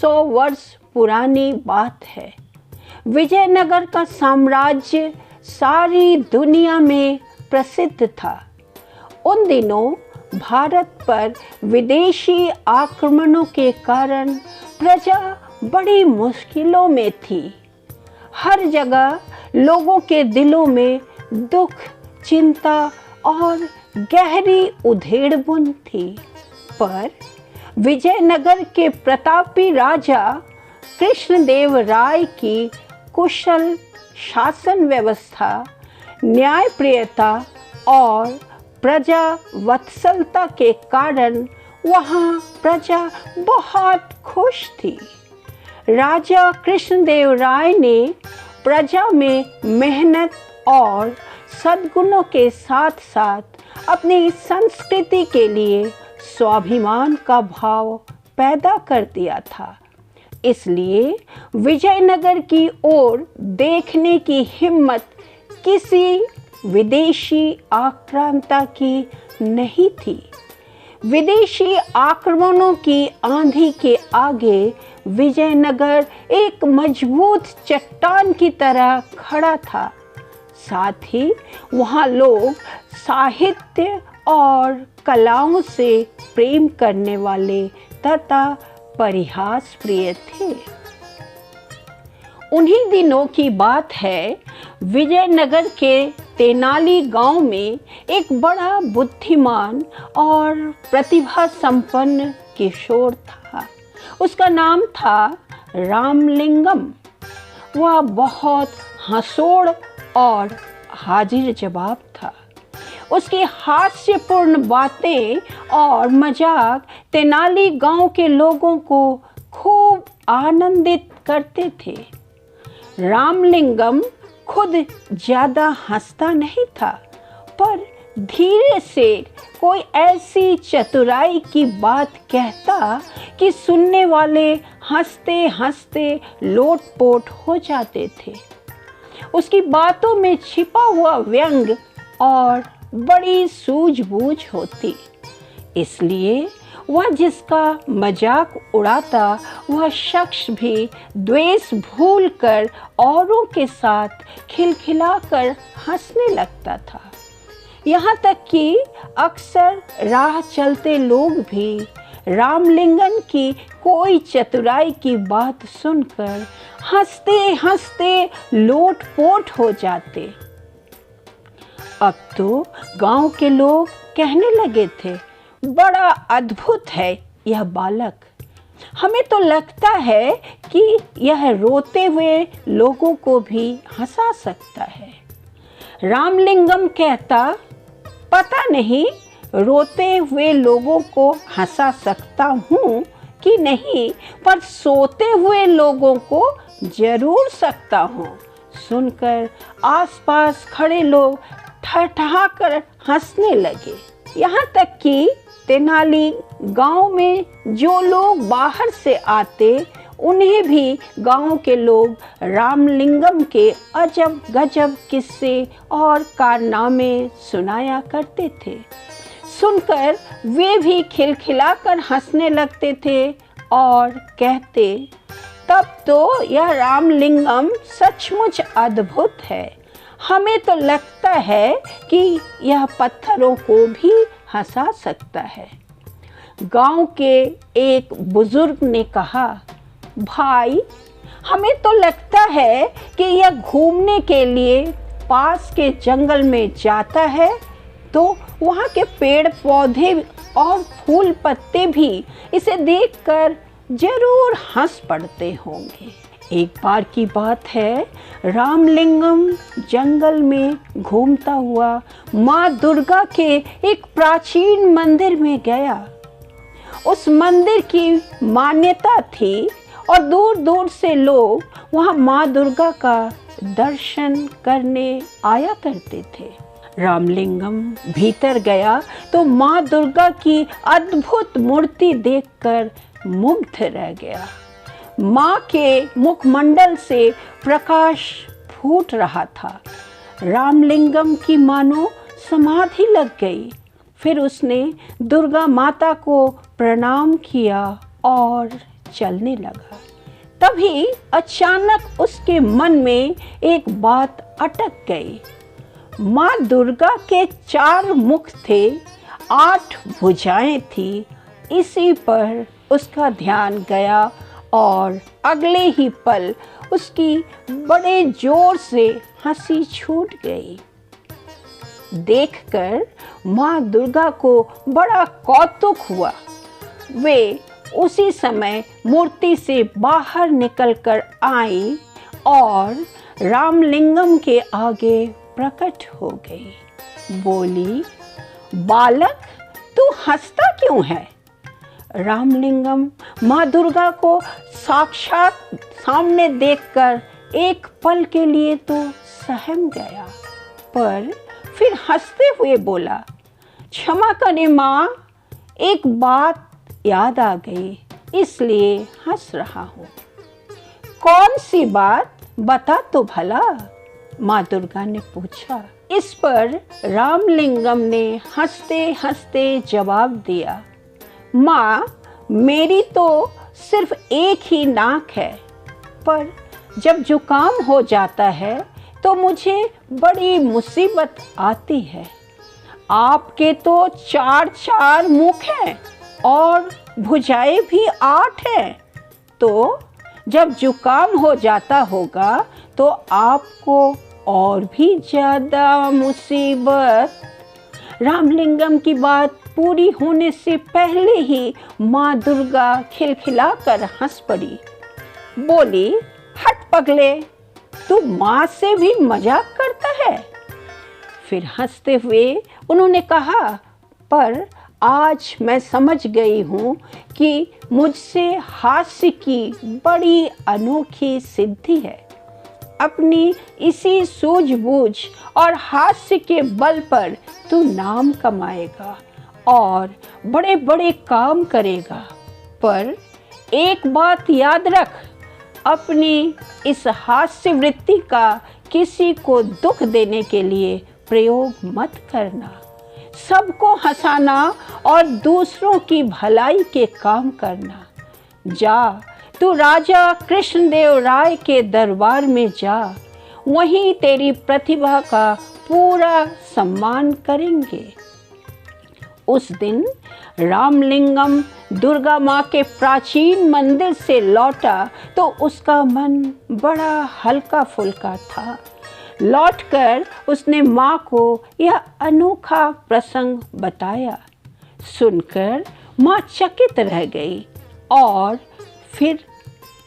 100 वर्ष पुरानी बात है। विजयनगर का साम्राज्य सारी दुनिया में प्रसिद्ध था। उन दिनों भारत पर विदेशी आक्रमणों के कारण प्रजा बड़ी मुश्किलों में थी। हर जगह लोगों के दिलों में दुख, चिंता और गहरी उधेड़बुन थी। पर विजयनगर के प्रतापी राजा कृष्णदेव राय की कुशल शासन व्यवस्था, न्यायप्रियता और प्रजा वत्सलता के कारण वहाँ प्रजा बहुत खुश थी। राजा कृष्णदेव राय ने प्रजा में मेहनत और सद्गुणों के साथ साथ अपनी संस्कृति के लिए स्वाभिमान का भाव पैदा कर दिया था। इसलिए विजयनगर की ओर देखने की हिम्मत किसी विदेशी आक्रांता की नहीं थी। विदेशी आक्रमणों की आंधी के आगे विजयनगर एक मजबूत चट्टान की तरह खड़ा था। साथ ही वहाँ लोग साहित्य और कलाओं से प्रेम करने वाले तथा परिहास प्रिय थे। उन्हीं दिनों की बात है, विजयनगर के तेनाली गांव में एक बड़ा बुद्धिमान और प्रतिभा संपन्न किशोर था। उसका नाम था रामलिंगम। वह बहुत हंसोड़ और हाजिर जवाब था। उसकी हास्यपूर्ण बातें और मजाक तेनाली गांव के लोगों को खूब आनंदित करते थे। रामलिंगम खुद ज़्यादा हंसता नहीं था, पर धीरे से कोई ऐसी चतुराई की बात कहता कि सुनने वाले हंसते हंसते लोटपोट हो जाते थे। उसकी बातों में छिपा हुआ व्यंग और बड़ी सूझबूझ होती, इसलिए वह जिसका मजाक उड़ाता वह शख्स भी द्वेष भूलकर औरों के साथ खिलखिलाकर हंसने लगता था। यहाँ तक कि अक्सर राह चलते लोग भी रामलिंगम की कोई चतुराई की बात सुनकर हंसते हंसते लोटपोट हो जाते। अब तो गांव के लोग कहने लगे थे, बड़ा अद्भुत है यह बालक। हमें तो लगता है कि यह रोते हुए लोगों को भी हंसा सकता है। रामलिंगम कहता, पता नहीं रोते हुए लोगों को हंसा सकता हूँ कि नहीं, पर सोते हुए लोगों को जरूर सकता हूँ। सुनकर आसपास खड़े लोग ठठाकर हंसने लगे। यहाँ तक कि तेनाली गांव में जो लोग बाहर से आते, उन्हें भी गांव के लोग रामलिंगम के अजब गजब किस्से और कारनामे सुनाया करते थे। सुनकर वे भी खिलखिलाकर हंसने लगते थे और कहते, तब तो यह रामलिंगम सचमुच अद्भुत है। हमें तो लगता है कि यह पत्थरों को भी हंसा सकता है। गांव के एक बुजुर्ग ने कहा, भाई, हमें तो लगता है कि यह घूमने के लिए पास के जंगल में जाता है तो वहाँ के पेड़ पौधे और फूल पत्ते भी इसे देखकर जरूर हंस पड़ते होंगे। एक बार की बात है, रामलिंगम जंगल में घूमता हुआ माँ दुर्गा के एक प्राचीन मंदिर में गया। उस मंदिर की मान्यता थी और दूर दूर से लोग वहाँ माँ दुर्गा का दर्शन करने आया करते थे। रामलिंगम भीतर गया तो माँ दुर्गा की अद्भुत मूर्ति देखकर मुग्ध रह गया। माँ के मुखमंडल से प्रकाश फूट रहा था। रामलिंगम की मानो समाधि लग गई। फिर उसने दुर्गा माता को प्रणाम किया और चलने लगा। तभी अचानक उसके मन में एक बात अटक गई। माँ दुर्गा के 4 मुख थे, 8 भुजाएं थी। इसी पर उसका ध्यान गया और अगले ही पल उसकी बड़े जोर से हंसी छूट गई। देखकर माँ दुर्गा को बड़ा कौतुक हुआ। वे उसी समय मूर्ति से बाहर निकलकर आई और रामलिंगम के आगे प्रकट हो गई। बोली, बालक, तू हंसता क्यों है? रामलिंगम माँ दुर्गा को साक्षात सामने देखकर एक पल के लिए तो सहम गया, पर फिर हंसते हुए बोला, क्षमा करें माँ, एक बात याद आ गई, इसलिए हंस रहा हूँ। कौन सी बात, बता तो भला, माँ दुर्गा ने पूछा। इस पर रामलिंगम ने हंसते हंसते जवाब दिया, माँ, मेरी तो सिर्फ एक ही नाक है, पर जब जुकाम हो जाता है तो मुझे बड़ी मुसीबत आती है। आपके तो 4 मुख हैं और भुजाएं भी 8 हैं, तो जब जुकाम हो जाता होगा तो आपको और भी ज़्यादा मुसीबत। रामलिंगम की बात पूरी होने से पहले ही माँ दुर्गा खिलखिलाकर हंस पड़ी। बोली, हट पगले, तू माँ से भी मजाक करता है? फिर हंसते हुए उन्होंने कहा, पर आज मैं समझ गई हूँ कि मुझसे हास्य की बड़ी अनोखी सिद्धि है। अपनी इसी सूझबूझ और हास्य के बल पर तू नाम कमाएगा और बड़े बड़े काम करेगा। पर एक बात याद रख, अपनी इस हास्य वृत्ति का किसी को दुख देने के लिए प्रयोग मत करना। सबको हंसाना और दूसरों की भलाई के काम करना। जा, तू राजा कृष्णदेव राय के दरबार में जा, वहीं तेरी प्रतिभा का पूरा सम्मान करेंगे। उस दिन रामलिंगम दुर्गा माँ के प्राचीन मंदिर से लौटा तो उसका मन बड़ा हल्का फुल्का था। लौटकर उसने माँ को यह अनोखा प्रसंग बताया। सुनकर माँ चकित रह गई और फिर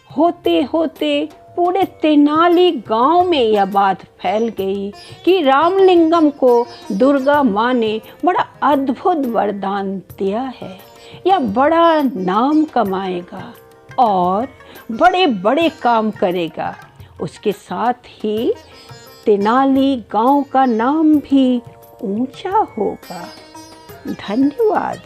होते होते पूरे तेनाली गांव में यह बात फैल गई कि रामलिंगम को दुर्गा माँ ने बड़ा अद्भुत वरदान दिया है। यह बड़ा नाम कमाएगा और बड़े बड़े काम करेगा। उसके साथ ही तेनाली गांव का नाम भी ऊंचा होगा। धन्यवाद।